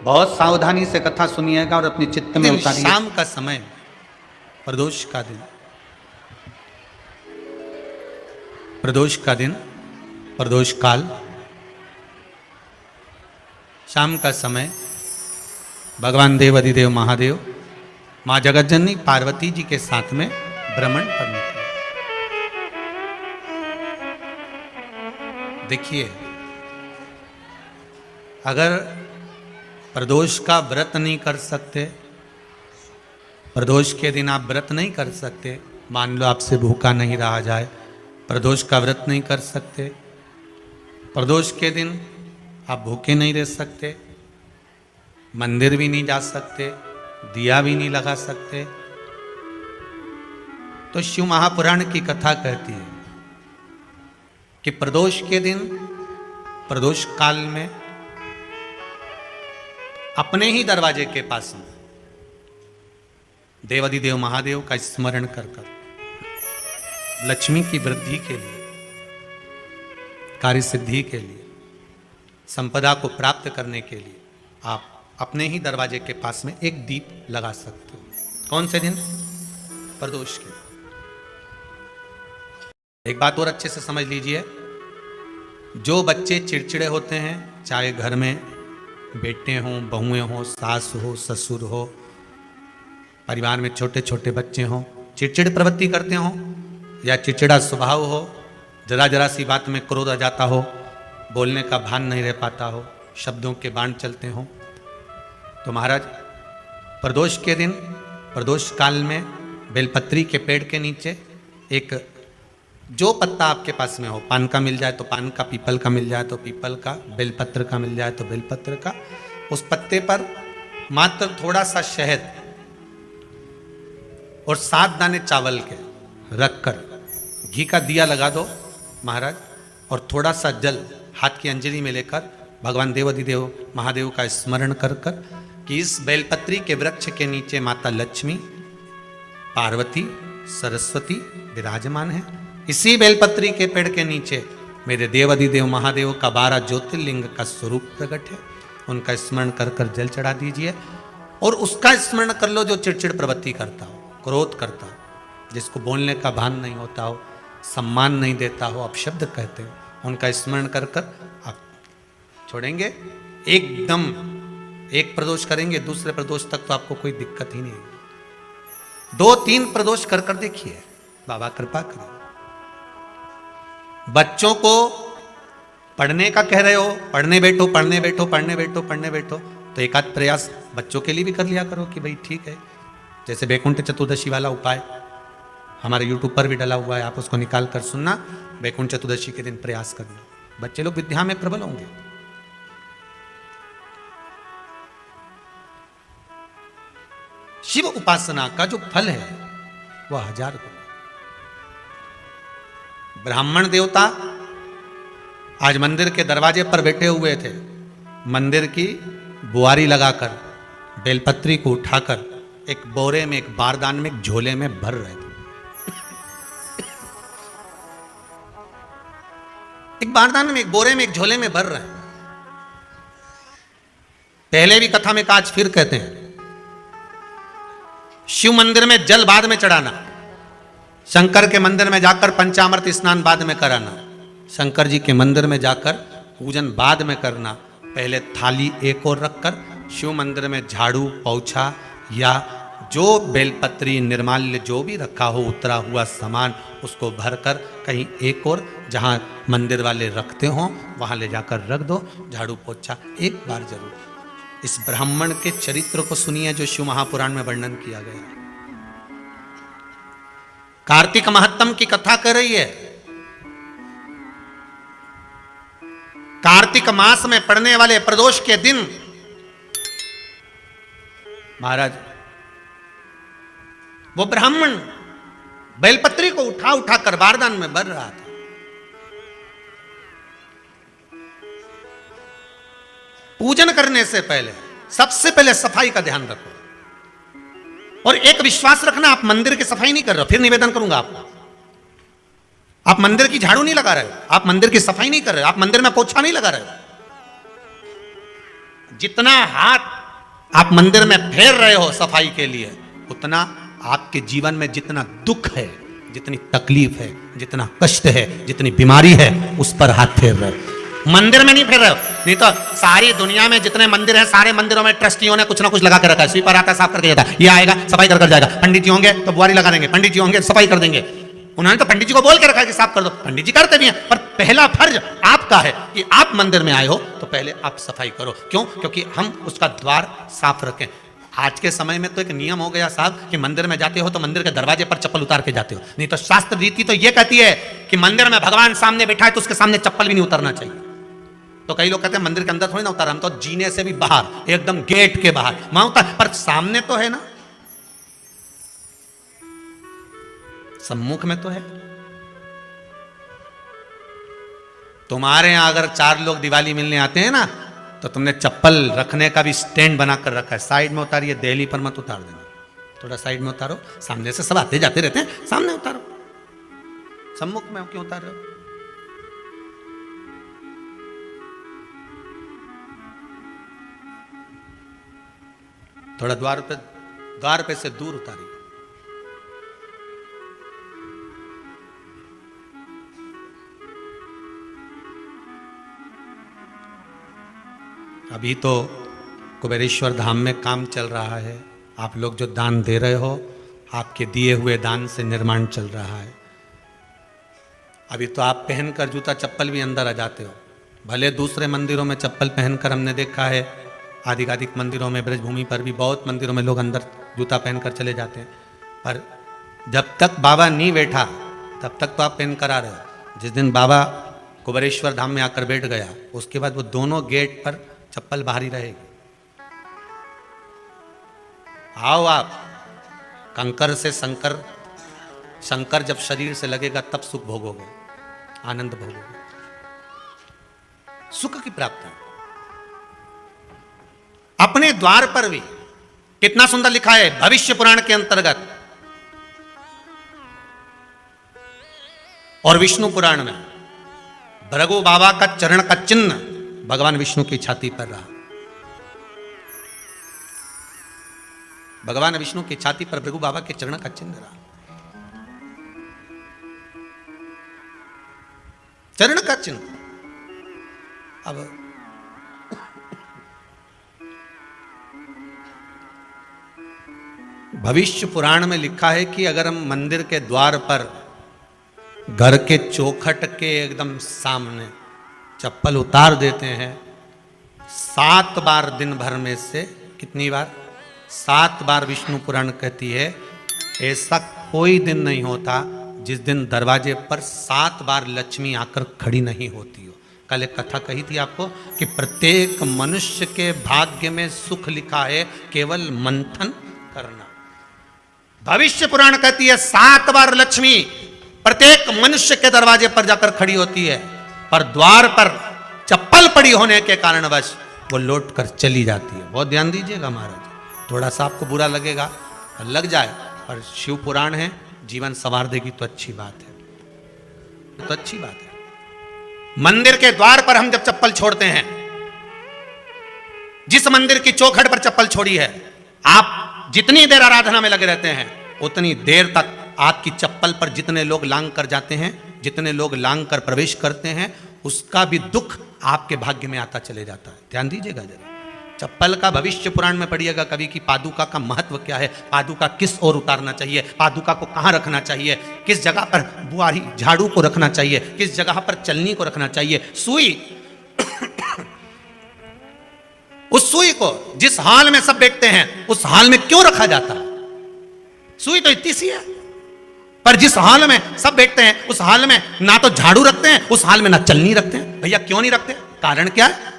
बहुत सावधानी से कथा सुनिएगा और अपने चित्त में उतारिए। शाम का समय, प्रदोष का दिन, प्रदोष का दिन, प्रदोष काल, शाम का समय, भगवान देव अधिदेव महादेव माँ जगतजननी पार्वती जी के साथ में भ्रमण पर निकले। देखिए, अगर प्रदोष का व्रत नहीं कर सकते, प्रदोष के दिन आप व्रत नहीं कर सकते, मान लो आपसे भूखा नहीं रहा जाए, प्रदोष का व्रत नहीं कर सकते, प्रदोष के दिन आप भूखे नहीं रह सकते, मंदिर भी नहीं जा सकते, दिया भी नहीं लगा सकते, तो शिव महापुराण की कथा कहती है कि प्रदोष के दिन, प्रदोष काल में अपने ही दरवाजे के पास में देवाधिदेव महादेव का स्मरण कर कर लक्ष्मी की वृद्धि के लिए, कार्य सिद्धि के लिए, संपदा को प्राप्त करने के लिए आप अपने ही दरवाजे के पास में एक दीप लगा सकते हो। कौन से दिन? प्रदोष के। एक बात और अच्छे से समझ लीजिए, जो बच्चे चिड़चिड़े होते हैं, चाहे घर में बेटे हों, बहुएं हों, सास हो, ससुर हो, परिवार में छोटे छोटे बच्चे हों, चिड़चिड़ प्रवृत्ति करते हों या चिड़चिड़ा स्वभाव हो, जरा जरा सी बात में क्रोध आ जाता हो, बोलने का भान नहीं रह पाता हो, शब्दों के बाण चलते हों, तो महाराज प्रदोष के दिन, प्रदोष काल में बेलपत्री के पेड़ के नीचे एक, जो पत्ता आपके पास में हो, पान का मिल जाए तो पान का, पीपल का मिल जाए तो पीपल का, बेलपत्र का मिल जाए तो बेलपत्र का, उस पत्ते पर मात्र थोड़ा सा शहद और 7 दाने चावल के रखकर घी का दिया लगा दो महाराज, और थोड़ा सा जल हाथ की अंजलि में लेकर भगवान देवाधिदेव महादेव का स्मरण कर कर कि इस बेलपत्री के वृक्ष के नीचे माता लक्ष्मी, पार्वती, सरस्वती विराजमान है। इसी बेलपत्री के पेड़ के नीचे मेरे देवाधिदेव महादेव का 12 ज्योतिर्लिंग का स्वरूप प्रकट है। उनका स्मरण कर कर जल चढ़ा दीजिए और उसका स्मरण कर लो जो चिड़चिड़ प्रवृत्ति करता हो, क्रोध करता हो, जिसको बोलने का भान नहीं होता हो, सम्मान नहीं देता हो, अपशब्द कहते हो, उनका स्मरण कर कर आप छोड़ेंगे। एकदम एक प्रदोष करेंगे, दूसरे प्रदोष तक तो आपको कोई दिक्कत ही नहीं है। 2-3 प्रदोष कर कर देखिए, बाबा कृपा करें। बच्चों को पढ़ने का कह रहे हो, पढ़ने बैठो, पढ़ने बैठो, पढ़ने बैठो, पढ़ने बैठो, तो एक आध प्रयास बच्चों के लिए भी कर लिया करो कि भाई ठीक है। जैसे वैकुंठ चतुर्दशी वाला उपाय हमारे YouTube पर भी डला हुआ है, आप उसको निकाल कर सुनना। वैकुंठ चतुर्दशी के दिन प्रयास करना, बच्चे लोग विद्या में प्रबल होंगे। शिव उपासना का जो फल है वह 1000 गुना। ब्राह्मण देवता आज मंदिर के दरवाजे पर बैठे हुए थे, मंदिर की बुआरी लगाकर बेलपत्री को उठाकर एक बोरे में, एक बारदान में, एक झोले में भर रहे थे। एक बारदान में, एक बोरे में, एक झोले में भर रहे हैं। पहले भी कथा में आज फिर कहते हैं, शिव मंदिर में जल बाद में चढ़ाना, शंकर के मंदिर में जाकर पंचामृत स्नान बाद में कराना, शंकर जी के मंदिर में जाकर पूजन बाद में करना। पहले थाली एक और रखकर शिव मंदिर में झाड़ू, पोछा या जो बेलपत्री, निर्माल्य जो भी रखा हो, उतरा हुआ सामान, उसको भरकर कहीं एक और जहां मंदिर वाले रखते हो वहां ले जाकर रख दो। झाड़ू पोछा एक बार जरूर। इस ब्राह्मण के चरित्र को सुनिए जो शिव महापुराण में वर्णन किया गया। कार्तिक महत्तम की कथा कर रही है। कार्तिक मास में पड़ने वाले प्रदोष के दिन महाराज वो ब्राह्मण बेलपत्री को उठा उठा कर बारदान में भर रहा था। पूजन करने से पहले सबसे पहले सफाई का ध्यान रखो और एक विश्वास रखना, आप मंदिर की सफाई नहीं कर रहे हो। फिर निवेदन करूंगा आपको, आप मंदिर की झाड़ू नहीं लगा रहे हो, आप मंदिर की सफाई नहीं कर रहे हो, आप मंदिर में पोछा नहीं लगा रहे हो। जितना हाथ आप मंदिर में फेर रहे हो सफाई के लिए, उतना आपके जीवन में जितना दुख है, जितनी तकलीफ है, जितना कष्ट है, जितनी बीमारी है, उस पर हाथ फेर रहे हो। मंदिर में नहीं फेर रहे हो। नहीं तो सारी दुनिया में जितने मंदिर हैं, सारे मंदिरों में ट्रस्टियों ने कुछ ना कुछ लगा के रखा है। स्वीपर आता है, साफ करके जाता है, ये आएगा सफाई कर जाएगा, पंडित जी होंगे तो बुआरी लगा देंगे, पंडित जी होंगे सफाई कर देंगे। उन्होंने तो पंडित जी को बोल के रखा है कि साफ कर दो, पंडित जी करते भी हैं, पर पहला फर्ज आपका है कि आप मंदिर में आए हो तो पहले आप सफाई करो। क्यों? क्योंकि हम उसका द्वार साफ रखें। आज के समय में तो एक नियम हो गया साहब कि मंदिर में जाते हो तो मंदिर के दरवाजे पर चप्पल उतार के जाते हो, नहीं तो शास्त्र रीति तो ये कहती है कि मंदिर में भगवान सामने बैठा है तो उसके सामने चप्पल भी नहीं उतारना चाहिए। तो कई लोग कहते हैं मंदिर के अंदर थोड़ी ना उतार, हम तो जीने से भी बाहर, एकदम गेट के बाहर वहां उतार, पर सामने तो है ना, सम्मुख में तो है। तुम्हारे यहां अगर 4 लोग दिवाली मिलने आते हैं ना, तो तुमने चप्पल रखने का भी स्टैंड बनाकर रखा है, साइड में उतारिए, दिल्ली पर मत उतार देना, थोड़ा साइड में उतारो। सामने से सब आते जाते रहते हैं, सामने उतारो, सम्मुख में क्यों उतार रहे हो? थोड़ा द्वार पे से दूर उतारिए। अभी तो कुबेरेश्वर धाम में काम चल रहा है, आप लोग जो दान दे रहे हो, आपके दिए हुए दान से निर्माण चल रहा है। अभी तो आप पहनकर जूता चप्पल भी अंदर आ जाते हो, भले दूसरे मंदिरों में चप्पल पहनकर हमने देखा है, आधिकाधिक मंदिरों में, ब्रजभूमि पर भी बहुत मंदिरों में लोग अंदर जूता पहनकर चले जाते हैं, पर जब तक बाबा नहीं बैठा तब तक तो आप पहनकर आ रहे हो। जिस दिन बाबा कुबेरेश्वर धाम में आकर बैठ गया, उसके बाद वो दोनों गेट पर चप्पल बाहर ही रहेगी। आओ आप, कंकर से शंकर जब शरीर से लगेगा तब सुख भोगोगे, आनंद भोगोगे, सुख की प्राप्ति। अपने द्वार पर भी कितना सुंदर लिखा है भविष्य पुराण के अंतर्गत, और विष्णु पुराण में भृगु बाबा का चरण का चिन्ह भगवान विष्णु की छाती पर रहा। भगवान विष्णु की छाती पर भृगु बाबा के चरण का चिन्ह रहा, चरण का चिन्ह। अब भविष्य पुराण में लिखा है कि अगर हम मंदिर के द्वार पर घर के चौखट के एकदम सामने चप्पल उतार देते हैं, 7 बार दिन भर में से, कितनी बार? 7 बार विष्णु पुराण कहती है ऐसा कोई दिन नहीं होता जिस दिन दरवाजे पर 7 बार लक्ष्मी आकर खड़ी नहीं होती हो। कल एक कथा कही थी आपको कि प्रत्येक मनुष्य के भाग्य में सुख लिखा है, केवल मंथन करना। भविष्य पुराण कहती है 7 बार लक्ष्मी प्रत्येक मनुष्य के दरवाजे पर जाकर खड़ी होती है, पर द्वार पर चप्पल पड़ी होने के कारणवश वो लौट कर चली जाती है। बहुत ध्यान दीजिएगा महाराज, थोड़ा सा आपको बुरा लगेगा, लग जाए, पर शिव पुराण है, जीवन संवार देगी तो अच्छी बात है, तो अच्छी बात है। मंदिर के द्वार पर हम जब चप्पल छोड़ते हैं, जिस मंदिर की चौखट पर चप्पल छोड़ी है, आप जितनी देर आराधना में लगे रहते हैं उतनी देर तक आपकी चप्पल पर जितने लोग लांग कर जाते हैं, जितने लोग लांग कर प्रवेश करते हैं, उसका भी दुख आपके भाग्य में आता चले जाता है। ध्यान दीजिएगा जरा, चप्पल का भविष्य पुराण में पढ़िएगा कभी कि पादुका का महत्व क्या है, पादुका किस ओर उतारना चाहिए, पादुका को कहाँ रखना चाहिए, किस जगह पर बुआरी झाड़ू को रखना चाहिए, किस जगह पर चलनी को रखना चाहिए, सुई उस सुई को जिस हाल में सब बैठते हैं उस हाल में क्यों रखा जाता है? सुई तो इतनी सी है, पर जिस हाल में सब बैठते हैं उस हाल में ना तो झाड़ू रखते हैं, उस हाल में ना चलनी रखते हैं। भैया क्यों नहीं रखते? कारण क्या है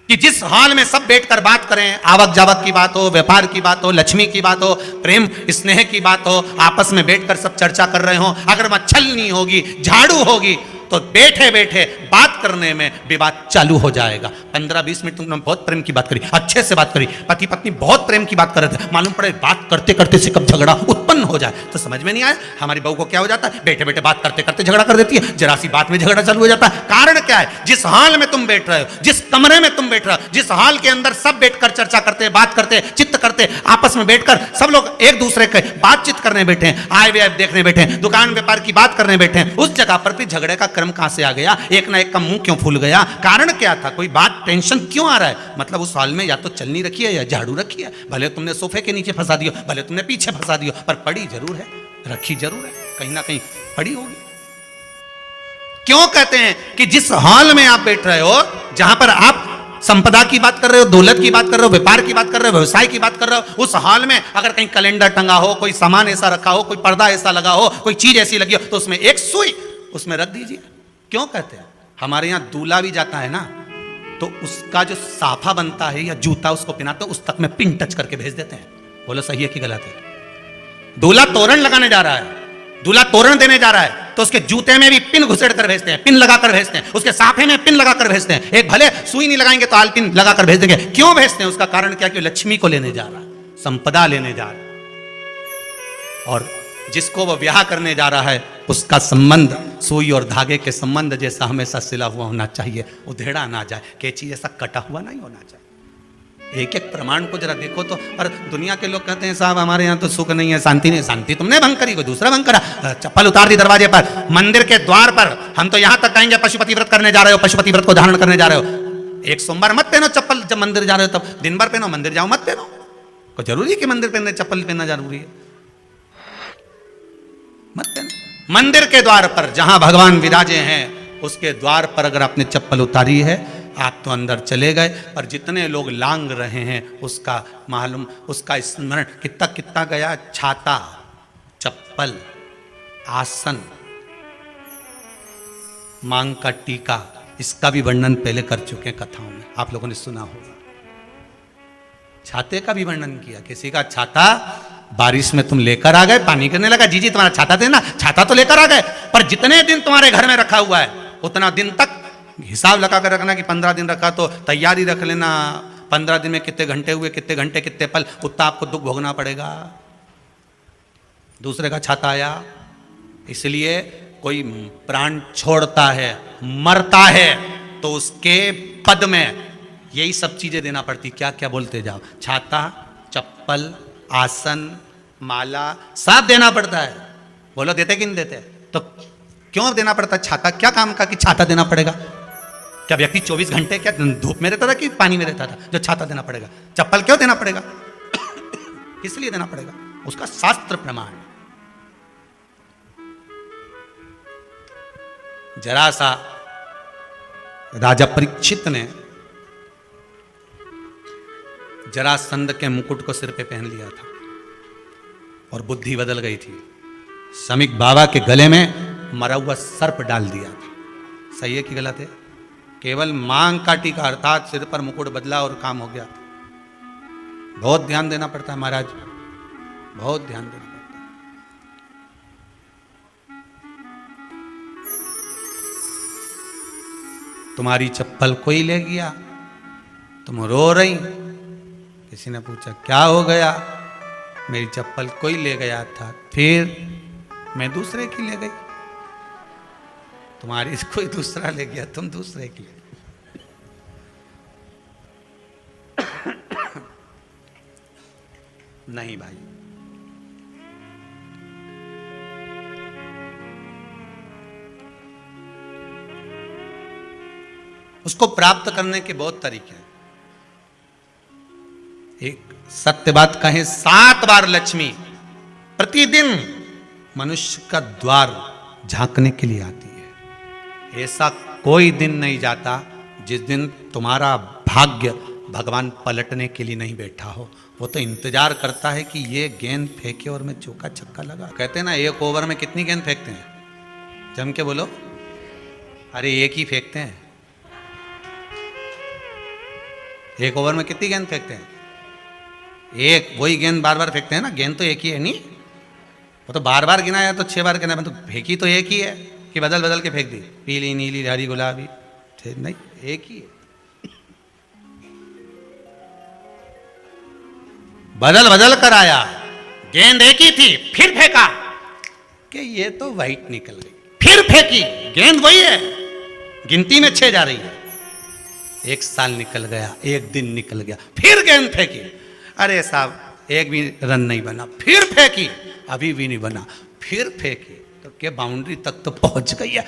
कि जिस हाल में सब बैठकर बात करें, आवक जावक की बात हो, व्यापार की बात हो, लक्ष्मी की बात हो, प्रेम स्नेह की बात हो, आपस में बैठकर सब चर्चा कर रहे हो, अगर वहां छलनी होगी, झाड़ू होगी, तो बैठे बैठे बात करने में विवाद चालू हो जाएगा। 15-20 मिनट तुमने बहुत प्रेम की बात करी, अच्छे से बात करी, पति पत्नी बहुत प्रेम की बात कर रहे थे, मालूम पड़े बात करते करते से कब झगड़ा उत्पन्न हो जाए तो समझ में नहीं आया। हमारी बहू को क्या हो जाता है, बैठे बैठे बात करते करते झगड़ा कर देती है, जरा सी बात में झगड़ा चालू हो जाता है। कारण क्या है, जिस हाल में तुम बैठ रहे हो, जिस कमरे में तुम बैठ रहे हो, जिस हाल के अंदर सब बैठकर चर्चा करते, बात करते, चित्त करते, आपस में बैठकर सब लोग एक दूसरे के बातचीत करने बैठे हैं, आय व्यय देखने बैठे हैं, दुकान व्यापार की बात करने बैठे हैं, उस जगह पर भी झगड़े का क्रम कहां से आ गया, एक ना एक का मुंह क्यों फूल गया, कारण क्या था, कोई बात टेंशन क्यों आ रहा है। मतलब उस हाल में या तो चलनी रखी है या झाड़ू रखी है, भले तुमने सोफे के नीचे फंसा दियो, भले तुमने पीछे फंसा दियो, पर पड़ी जरूर है, रखी जरूर है, कहीं ना कहीं पड़ी होगी। क्यों कहते हैं कि जिस हॉल में आप बैठ रहे हो, जहां पर आप संपदा की बात कर रहे हो, दौलत की बात कर रहे हो, व्यापार की बात कर रहे हो, व्यवसाय की बात कर रहे हो, उस हॉल में अगर कहीं कैलेंडर टंगा हो, कोई सामान ऐसा रखा हो, कोई पर्दा ऐसा लगा हो, कोई चीज ऐसी लगी हो, तो उसमें एक सुई उसमें रख दीजिए। क्यों कहते हैं, हमारे यहां दूल्हा भी जाता है ना, तो उसका जो साफा बनता है या जूता उसको पहनाते हैं, उस तक में पिन टच करके भेज देते हैं। बोलो सही है कि गलत है। दूल्हा तोरण लगाने जा रहा है, दूल्हा तोरण देने जा रहा है, तो उसके जूते में भी पिन घुसेड़ कर भेजते हैं, पिन लगाकर भेजते हैं, उसके साफे में पिन लगाकर भेजते हैं। एक भले सुई नहीं लगाएंगे तो आल पिन लगाकर भेज देंगे। क्यों भेजते हैं, उसका कारण क्या, कि लक्ष्मी को लेने जा रहा है, संपदा लेने जा रहा है, और जिसको वो ब्याह करने जा रहा है उसका संबंध सुई और धागे के संबंध जैसा हमेशा सिला हुआ होना चाहिए, उधेड़ा ना जाए, कैची जैसा कटा हुआ नहीं होना चाहिए। एक एक प्रमाण को जरा देखो तो। और दुनिया के लोग कहते हैं साहब हमारे यहाँ तो सुख नहीं है, शांति नहीं। शांति तुमने भंग करी, कोई दूसरा भंग करा। चप्पल उतार दी दरवाजे पर, मंदिर के द्वार पर। हम तो यहाँ तक कहेंगे पशुपति व्रत करने जा रहे हो, पशुपति व्रत को धारण करने जा रहे हो, एक सोमवार मत पहनो चप्पल, जब मंदिर जा रहे हो तब दिन भर पहनो, मंदिर जाओ मत पहनो। कोई जरूरी है कि मंदिर पहनने चप्पल पहनना जरूरी है, मत पहनो। मंदिर के द्वार पर जहां भगवान विराजे हैं उसके द्वार पर अगर आपने चप्पल उतारी है, आप तो अंदर चले गए। पर जितने लोग लांग रहे हैं उसका मालूम, उसका स्मरण कितना कितना गया। छाता, चप्पल, आसन, मांग का टीका, इसका भी वर्णन पहले कर चुके हैं कथाओं में, आप लोगों ने सुना होगा। छाते का भी वर्णन किया, किसी का छाता बारिश में तुम लेकर आ गए, पानी गिरने लगा, जी तुम्हारा छाता देना, छाता तो लेकर आ गए, पर जितने दिन तुम्हारे घर में रखा हुआ है उतना दिन तक हिसाब लगा कर रखना कि 15 दिन रखा तो तैयारी रख लेना, 15 दिन में कितने घंटे हुए, कितने घंटे कितने पल, उतना आपको दुख भोगना पड़ेगा। दूसरे का छाता आया, इसलिए कोई प्राण छोड़ता है, मरता है, तो उसके पद में यही सब चीजें देना पड़ती। क्या क्या बोलते जाओ, छाता, चप्पल, आसन, माला, सब देना पड़ता है। बोलो देते कि नहीं देते, तो क्यों देना पड़ता है छाता, क्या काम का कि छाता देना पड़ेगा। क्या व्यक्ति 24 घंटे क्या धूप में रहता था कि पानी में रहता था जो छाता देना पड़ेगा। चप्पल क्यों देना पड़ेगा, किस लिए देना पड़ेगा, उसका शास्त्र प्रमाण। जरा सा राजा परीक्षित ने जरासंध के मुकुट को सिर पे पहन लिया था और बुद्धि बदल गई थी। समीक बाबा के गले में मरा हुआ सर्प डाल दिया था। सही है कि गलत है। केवल मांग का टीका अर्थात सिर पर मुकुट बदला और काम हो गया। बहुत ध्यान देना पड़ता है महाराज, बहुत ध्यान देना पड़ता है। तुम्हारी चप्पल कोई ले गया, तुम रो रही, किसी ने पूछा क्या हो गया, मेरी चप्पल कोई ले गया था, फिर मैं दूसरे की ले गई। तुम्हारी कोई दूसरा ले गया, तुम दूसरे की ले। नहीं भाई, उसको प्राप्त करने के बहुत तरीके हैं। एक सत्य बात कहें, 7 बार लक्ष्मी प्रतिदिन मनुष्य का द्वार झांकने के लिए आती है। ऐसा कोई दिन नहीं जाता जिस दिन तुम्हारा भाग्य भगवान पलटने के लिए नहीं बैठा हो। वो तो इंतजार करता है कि ये गेंद फेंके और मैं चौका छक्का लगा। कहते हैं ना, एक ओवर में कितनी गेंद फेंकते हैं, जम के बोलो। अरे एक ही फेंकते हैं, एक ओवर में कितनी गेंद फेंकते हैं, एक। वही गेंद बार बार फेंकते हैं ना, गेंद तो एक ही है नहीं, वो तो बार बार गिनाया तो 6 बार गिना, तो फेंकी तो एक ही है। कि बदल बदल के फेंक दी, पीली नीली हरी गुलाबी? नहीं, एक ही है। बदल बदल कर आया, गेंद एक ही थी, फिर फेंका कि ये तो वाइट निकल गई, फिर फेंकी, गेंद वही है, गिनती में 6 जा रही है। 1 साल निकल गया, 1 दिन निकल गया, फिर गेंद फेंकी, अरे साहब एक भी रन नहीं बना, फिर फेंकी, अभी भी नहीं बना, फिर फेंकी, तो क्या बाउंड्री तक तो पहुंच गई है।